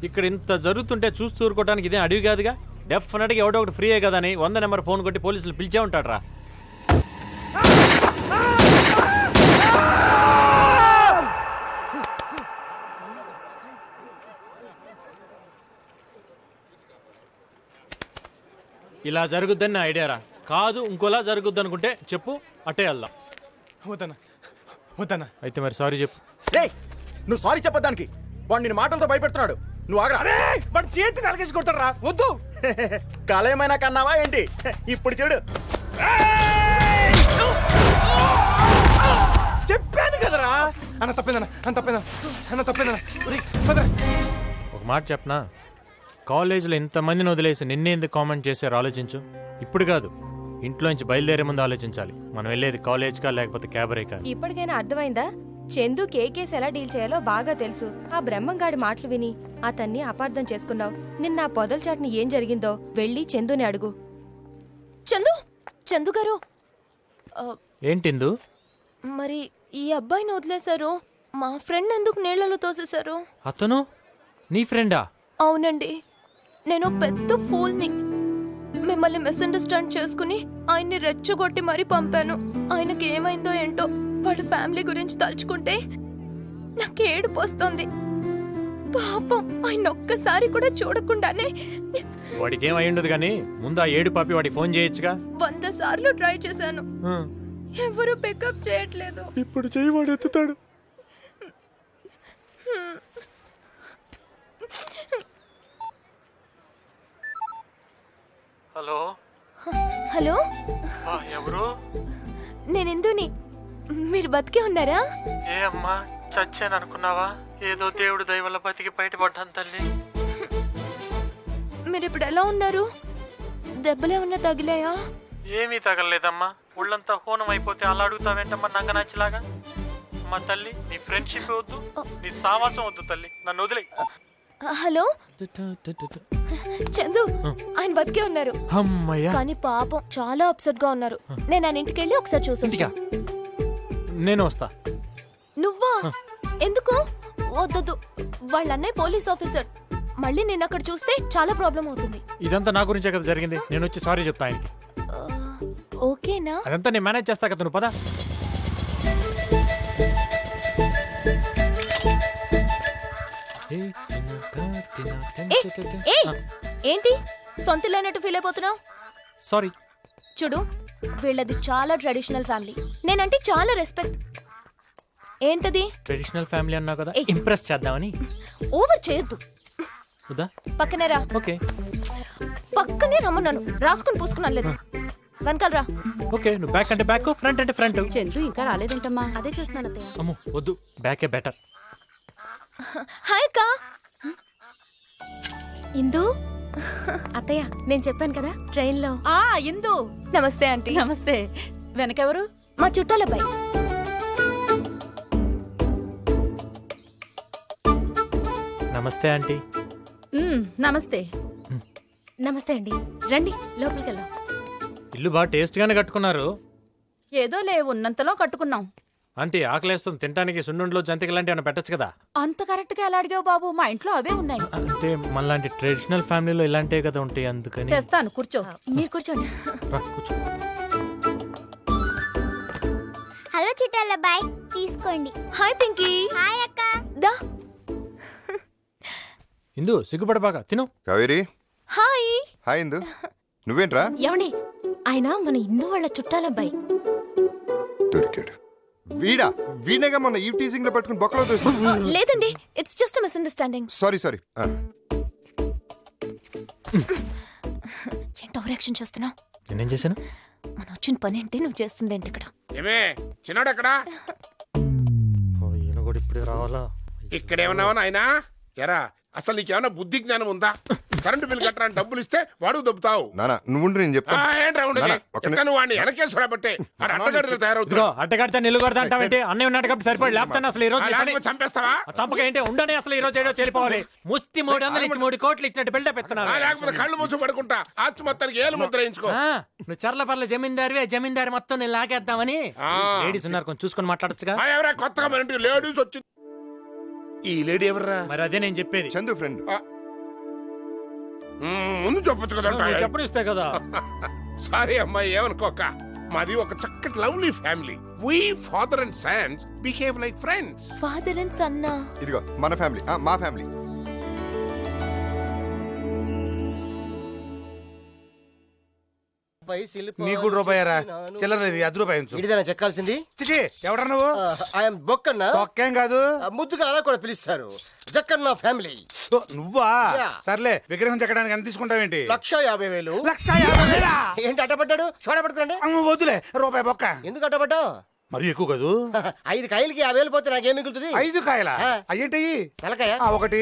ఇక్కడ ఇంత జరుగుతుంటే చూస్తూ ఊరుకోవడానికి ఇదే అడవి కాదుగా. డెఫినెట్గా ఎవడో ఒకటి ఫ్రీయే కదా అని 100 నెంబర్ ఫోన్ కొట్టి పోలీసులు పిలిచే ఉంటాడు రా. ఇలా జరుగుద్దని నా ఐడియా రా. కాదు ఇంకోలా జరుగుద్ది అనుకుంటే చెప్పు, అట్టే వెళ్దాం. వద్దన్నా వద్దన్నా. అయితే మరి సారీ చెప్పు. నువ్వు సారీ చెప్పదానికి వాడు నిన్ను మాటలతో భయపెడుతున్నాడు. నువ్వు ఆగరా. వాడు చేతి నలకేసి కొడతాడు రా. వద్దు. కళ కన్నావా ఏంటి? ఇప్పుడు చూడు. చెప్పాను కదరా. అన్న తప్పిందన్న, అన్న తప్పిందన్న, అన్న తప్పిందన్న. ఒక మాట చెప్పనా, కాలేజీలో ఇంతమందిని వదిలేసి నిన్నే ఎందుకు కామెంట్ చేశారు ఆలోచించు. ఇప్పుడు కాదు, ఇంట్లోంచి బయలుదేరే ముందు ఆలోచించాలి. మనం వెళ్ళేది కాలేజ్కా లేకపోతే క్యాబరేకా. ఇప్పటికైనా అర్థమైందా? చందు కేకేస్ ఎలా డీల్ చేయాలో బాగా తెలుసు. ఆ బ్రహ్మంగాడి మాటలు విని అతన్ని అపార్థం చేసుకున్నావు. నిన్న ఆ పొదల చాటుని ఏం జరిగిందో వెళ్ళి చందుని అడుగు. చందు, చందు గారు, ఏంటిందు? మరి ఈ అబ్బాయిని వదిలేశారు, మా ఫ్రెండ్ ఎందుకు నీళ్లలో తోసేశారు? అతను నీ ఫ్రెండా? అవునండి, నేను పెద్ద ఫూల్ని. మిమ్మల్ని మిస్అండర్స్టాండ్ చేసుకుని ఆయన్ని రెచ్చగొట్టి మరీ పంపాను. ఆయనకి ఏమైందో ఏంటో, వాళ్ళ ఫ్యామిలీ గురించి తలుచుకుంటే నాకు ఏడుపు వస్తుంది. పాపం ఆయన ఒక్కసారి కూడా చూడకుండానే. వాడికి ఏమై ఉండదు కానీ ముందు ఆ ఏడు పాపి వాడికి ఫోన్ చేయొచ్చుగా. 100 సార్లు ట్రై చేశాను, ఎవరు పికప్ చేయట్లేదు. ఇప్పుడు చెయ్యి వాడు ఎత్తుతాడు. హలో హలో, ఎవరు? నేను ఇందుని. మీరు బతికే ఉన్నారా? ఏ అమ్మా, చచ్చాను అనుకున్నావా? ఏదో దేవుడు దయ వల్ల బతికి బయటపడ్డాను తల్లి. మీరు ఇప్పుడు ఎలా ఉన్నారు? దెబ్బలేమన్నా తగిలాయా? ఏమీ తగలలేదమ్మా, ఒళ్ళంతా హోనం అయిపోతే అలా అడుగుతావేంటమ్మా నంగనాచిలాగా. అమ్మా తల్లి, నీ ఫ్రెండ్షిప్ వద్దు, నీ సావాసం వద్దు తల్లి, నన్ను వదిలే. హలో చందు, ఆయన బతికే ఉన్నారు. అమ్మయ్యా. కానీ పాపం చాలా అప్సెట్ గా ఉన్నారు. నేను ఆయన ఇంటికి వెళ్ళి ఒకసారి చూసి. నేను వస్తా. నువ్వా? ఎందుకు? వద్దొద్దు, వాళ్ళ అన్నయ్య పోలీస్ ఆఫీసర్. మళ్ళీ నేను అక్కడ చూస్తే చాలా ప్రాబ్లం అవుతుంది. ఇదంతా నా గురించే కదా జరిగింది. నేను వచ్చి సారీ చెప్తా ఆయనకి. ఓకేనా? అదంతా నేను మేనేజ్ చేస్తా కదా, నువ్వు పదా. ఏంటి సొంత లేనట్టు ఫీల్ అయిపోతున్నావు? సారీ. చూడు, వీళ్ళది చాలా ట్రెడిషనల్ ఫ్యామిలీ. నేనంటే చాలా రెస్పెక్ట్. ఏంటది? ట్రెడిషనల్ ఫ్యామిలీ అన్నావు కదా, ఇంప్రెస్ చేద్దామని. ఓవర్ చేయొద్దు. పక్కనే రా. ఓకే. పక్కనే రమ్మన్నాను, రాసుకుని పూసుకున్నాను లేదు. వెనకాల రా. ఓకే, నువ్వు బ్యాక్ అంటే బ్యాక్, ఫ్రంట్ అంటే ఫ్రంట్. చందు ఇంకా రాలేదేంటమ్మా? అదే చూస్తున్నాను అత్తయ్య. అమ్మో వద్దు, బ్యాకే బెటర్. హాయ్ అక్క. ఇందు అత్తయ్య, నేను చెప్పాను కదా ట్రైన్ లో. ఇందు. నమస్తే ఆంటీ. నమస్తే. వెనకెవరు? మా చుట్టాలబ్బాయి. నమస్తే ఆంటీ. నమస్తే. నమస్తే అండి, రండి లోపలికి వెళ్దాం. ఇల్లు బాగా టేస్ట్ గానే కట్టుకున్నారు. ఏదో ఉన్నంతలో కట్టుకున్నాం. ఆంటీ ఆకలేస్తుంది, తినడానికి సున్నుండలో జంతికలు లాంటి ఏమైనా పెట్టచ్చు కదా. అంత కరెక్ట్ గా ఎలా అడిగావు బాబు? మా ఇంట్లో అవే ఉన్నాయి. అంటే మనలాంటి ట్రెడిషనల్ ఫ్యామిలీలో ఇలాంటివే కదా ఉంటాయి, అందుకని. తెస్తాను, కూర్చో. మీరు కూర్చోండి. కూర్చో. హలో చిట్టాల బాయ్, తీసుకోండి. హాయ్ పింకీ. హాయ్ అక్క. దా. ఇందు సిగ్గుపడబాగా తిను. కావేరి. హాయ్. హాయ్ ఇందు. నువ్వేంట్రా? ఏమండి, ఆయన మన ఇందు వాళ్ళ చుట్టాలబ్బాయి. దొరికాడు. వీడా? వీణేగా మొన్న ఈ టీజింగ్ లో పట్టుకుని బొక్కలో తోసి. లేదండి, ఇట్స్ జస్ట్ మిస్అండర్స్టాండింగ్. సారీ. ఏంటో ఓవరాక్షన్ చేస్తున్నావు? నేనేం చేశాను? మనం వచ్చిన పని ఏంటి, నువ్వు చేస్తుంది ఏంటి ఇక్కడ? ఏమే చిన్నాడు ఎక్కడా? ఈయన కూడా ఇప్పుడే రావాలా? ఇక్కడేమన్నావా నాయనా? ఎరా, అసలు నీకేమన్నా బుద్ధి జ్ఞానం ఉందా? కరెంటు బిల్ కట్టడానికి డబ్బులు ఇస్తే వాడు దొబ్బుతావు. నానా నువ్వు నేను చెప్తాను. ఏంట్రా ఉండదు, నువ్వు వాడిని వెనకేశ్వరా బట్టే అడ్డగడితో తయారవుతావు. అడ్డగడితే నిలుగొడతా అంటావేంటి? అన్నయ్య ఉన్నాడు కాబట్టి సరిపడి లేకపోతే అసలు ఈ రోజు చంపేస్తావా? చంపక ఏంటి ఉండనే, అసలు ఈ రోజు ఏడో చెడిపోవాలి. ముస్తి 300 ఇచ్చి 3 కోట్లు ఇచ్చినట్టు బిల్డప్ ఎత్తున్నావు. లేకపోతే కళ్ళు మూసి పడుకుంటా, ఆస్తి మొత్తానికి ఏలు ముద్ర వేయించుకో. నువ్వు చర్ల పర్ల జమీందారివే, జమీందారి మొత్తం నేను లాగేద్దామని. లేడీస్ ఉన్నారు, కొంచెం చూసుకొని మాట్లాడొచ్చుగా. ఎవరా కొత్తగా మన ఇంటికి లేడీస్ వచ్చింది? ఈ లేడీ ఎవర్రా? మరి అదే నేను చెప్పేది. చందు ఫ్రెండ్. ముందు చెప్పొచ్చు కదా చెప్పనిస్తే కదా. సారీ అమ్మాయి, ఏమనుకోక. మాది ఒక చక్కటి lovely family. We father and sons behave like friends. Father and సన్నా? ఇదిగో మన ఫ్యామిలీ, మా ఫ్యామిలీ. నీకు రూపాయరా చిల్లర లేదు, 10 రూపాయలు ఇడిదైనా చెక్కాల్సింది. ఎవడా నువ్వు? ఐఎమ్ బొక్కన్న. బొక్కేం కాదు, ముద్దుగా అలా కూడా పిలుస్తారు. జక్కన్న ఫ్యామిలీ. నువ్వా? సర్లే, విగ్రహం చెక్కడానికి ఎంత తీసుకుంటావేంటి? 1,50,000. 1,50,000 ఏంటి అట్టపడ్డాడు? చూడబడుతుండే. వద్దులే, రూపాయి బొక్క. ఎందుకు అట్టపడ్డావు? మరి ఎక్కువ కాదు. 5 కాయలకి 50,000 పోతే నాకేం మిగులుతుంది? 5 కాయల అయ్యేంటి? తలకాయ 1,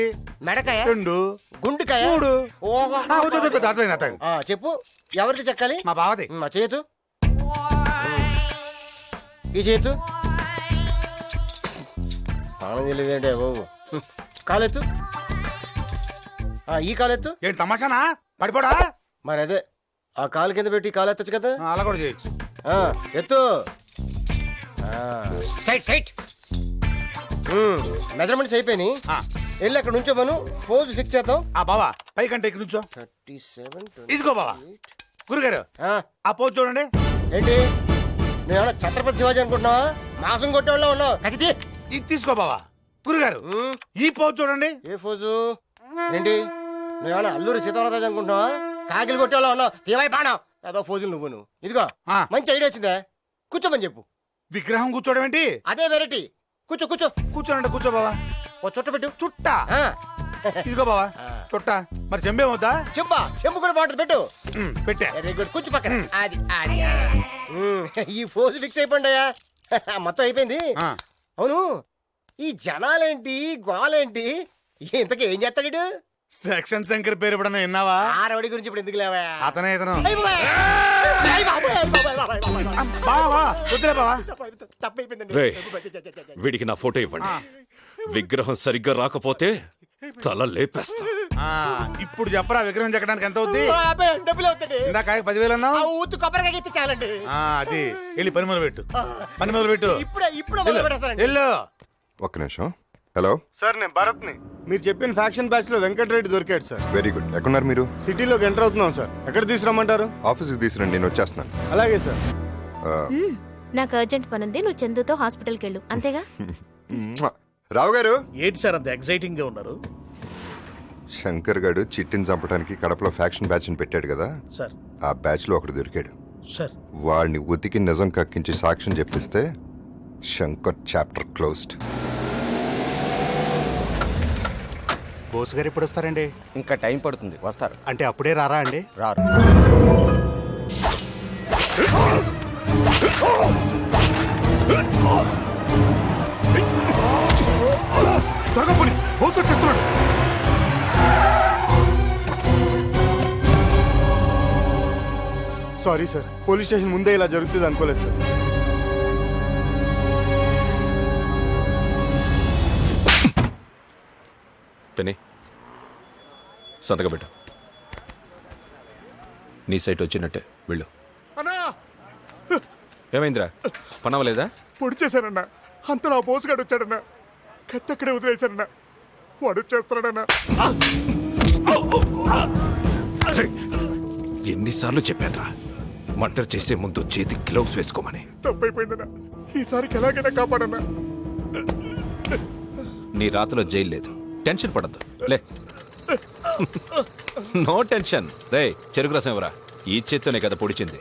మెడకాయ 2, గుండుకాయ 3. చెప్పు, ఎవరికి చెక్కాలి? మా బావది. మా చేతు, ఈ చేతు. స్నానం చేయలేదేంటే బాబు. కాలెత్తు, ఈ కాలెత్తు. ఏంటి తమాషానా? పడిపోడా? మరి అదే, ఆ కాలు కింద పెట్టి కాలు ఎత్తచ్చు కదా. అలా కూడా చేయొచ్చు. ఎత్తు. Straight straight. మెజర్మెంట్స్ అయిపోయినాయి. వెళ్ళి అక్కడ నుంచో మనం ఫోజ్ ఫిక్స్ చేద్దాం. బావా పైకంటే ఇక్కడ నుంచో. 37. ఇదిగో బావా. గురుగారు ఆ పోజ్ చూడండి. ఏంటి నువ్వేమన్నా ఛత్రపతి శివాజీ అనుకుంటున్నావా? మాసం కొట్టేవాళ్ళ ఉన్నావు. ఇది తీసుకో బావా. గురుగారు ఈ పోజ్ చూడండి. ఏ పోజు? ఏంటి నువ్వేమన్నా అల్లూరి సీతారామరాజు అనుకుంటున్నావా? కాకిలు కొట్టేవాళ్ళ ఉన్నావు. తీవాయి బాణం ఏదో ఫోజులు నువ్వు. ఇదిగో మంచి ఐడియా వచ్చిందా? కూర్చోమని చెప్పు. విగ్రహం కూర్చోవడం ఏంటి? అదే వెరైటీ. కూర్చో కూర్చో. కూర్చోనండి, కూర్చో బావా. ఓ చుట్ట పెట్టు. చుట్ట? ఇదిగో బావా చుట్ట. మరి చెంబేమవుతా? చెంబా, చెంబు కూడా బాగుంటుంది. పెట్టు. పెట్టా. Very good. కూర్చో పక్కన. అది అది. ఈ ఫోజ్ ఫిక్స్ అయిపోయిందయ్యా. మొత్తం అయిపోయింది. అవును, ఈ జనాలేంటి, గోలేంటి, ఇంతకీ ఏం చేస్తాడు? సెక్షన్ శంకర్ పేరు ఎప్పుడన్నా విన్నావా? ఆ రౌడీ గురించి ఇప్పుడు ఎందుకు లేవా? అతనే ఇతను. రే, వీడికి నా ఫోటో ఇవ్వండి. విగ్రహం సరిగ్గా రాకపోతే తల లేపేస్తా. ఇప్పుడు చెప్పరా విగ్రహం చెక్కడానికి ఎంత అవుద్ది? డబ్బులు అవుతాయి. ఇందాక 10,000 అన్నావు. ఊతు కొబ్బరికాయ ఎత్తి చాలండి. అది వెళ్ళి పని మొదలు పెట్టు. పని మొదలు పెట్టు. వెళ్ళు. ఒక్క నిమిషం. హలో సార్, నేను భరత్ ని. మీరు చెప్పిన ఫ్యాక్షన్ బ్యాచ్ లో వెంకటరెడ్డి దొరికాడు సార్. Very good. ఎక్కడున్నారు మీరు? సిటీలోకి ఎంటర్ అవుతున్నాం సార్. ఎక్కడ తీసుకురమ్మంటారు? ఆఫీస్కి తీసుకురండి, నేను వచ్చేస్తున్నాను. అలాగే సార్. నాకు అర్జెంట్ పని ఉంది, నువ్వు చందుతో హాస్పిటల్కి వెళ్ళు. అంతేగా? రావు గారు. ఏంటి సార్ అంత ఎక్సైటింగ్ గా ఉన్నారు? శంకర్ గారు చిట్టిని చంపడానికి కడపలో ఫ్యాక్షన్ బ్యాచ్ ని పెట్టాడు కదా సార్. ఆ బ్యాచ్ లో ఒకడు దొరికాడు సార్. వాడిని ఉతికి నిజం కక్కించి సాక్ష్యం చెప్పిస్తే శంకర్ చాప్టర్ క్లోజ్డ్. బోస్ గారు ఎప్పుడు వస్తారండి? ఇంకా టైం పడుతుంది. వస్తారు. అంటే అప్పుడే రారా అండి? రారు. సారీ సార్, పోలీస్ స్టేషన్ ముందే ఇలా జరుగుతుంది అనుకోలేదు సార్. పెని సంతకం పెట్టు. నీ సైట్ వచ్చినట్టే వెళ్ళు. ఏమైందిరా? పనవలేదా? పొడి చేశానన్నా. అంతలో ఆ బోసుగాడు వచ్చాడన్నా. కత్తి అక్కడే వదిలేశారన్నా. వాడు వచ్చేస్తాడన్నా. ఎన్నిసార్లు చెప్పానురా మర్డర్ చేసే ముందు చేతి గ్లౌస్ వేసుకోమని. తప్పైపోయిందన్నా. ఈసారికి ఎలాగైనా కాపాడన్నా. నీ రాతలో జైలు లేదు, టెన్షన్ పడద్దు. లే. No tension. రే, చెరుకు రసం ఎవరా? ఈ చేత్తోనే కదా పొడిచింది.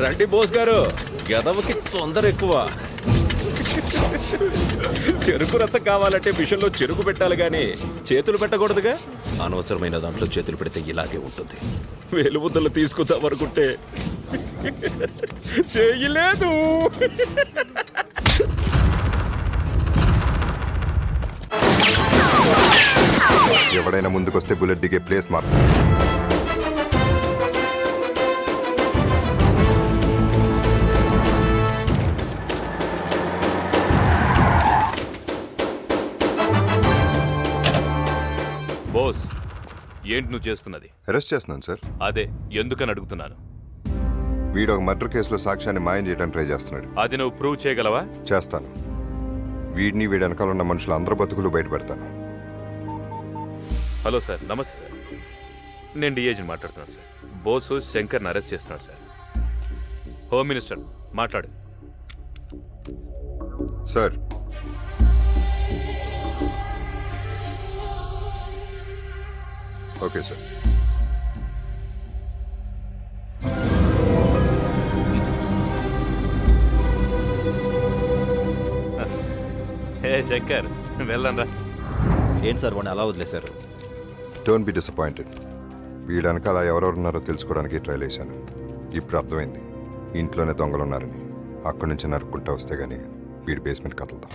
రండి బోస్ గారు, గదవకి తొందర ఎక్కువ. చెరుకు రసం కావాలంటే మిషన్లో చెరుకు పెట్టాలి గాని చేతులు పెట్టకూడదుగా. అనవసరమైన దాంట్లో చేతులు పెడితే ఇలాగే ఉంటుంది. వేలుముద్దలు తీసుకుందాం అనుకుంటే చేయలేదు. ఎవడైనా ముందుకొస్తే బుల్లెట్ దిగే ప్లేస్ మాత్రం. బోస్, ఏంటి నువ్వు చేస్తున్నది? అరెస్ట్ చేస్తున్నాను సార్. అదే ఎందుకని అడుగుతున్నాను. వీడు ఒక మర్డర్ కేసులో సాక్ష్యాన్ని మాయం చేయడానికి ట్రై చేస్తున్నాడు. అది నువ్వు ప్రూవ్ చేయగలవా? చేస్తాను. వీడిని వీడి వెనకాల ఉన్న మనుషులు అందరూ బతుకులు బయటపెడతాను. Hello sir, namaste sir. నేను డిఐజీని మాట్లాడుతున్నాను సార్. బోసు శంకర్ని అరెస్ట్ చేస్తున్నాడు సార్. హోమ్ మినిస్టర్ మాట్లాడు. Sir, okay sir. Hey Shankar, వెళ్ళండి. ఏంటి సార్ వాడిని అలా వదిలేశారు? Don't be disappointed. వీడి వెనకాల ఎవరెవరు ఉన్నారో తెలుసుకోవడానికి ట్రైల్ వేశాను. ఇప్పుడు అర్థమైంది ఇంట్లోనే దొంగలు ఉన్నారని. అక్కడి నుంచి నరుక్కుంటా వస్తే గానీ వీడి బేస్మెంట్ కదలతాం.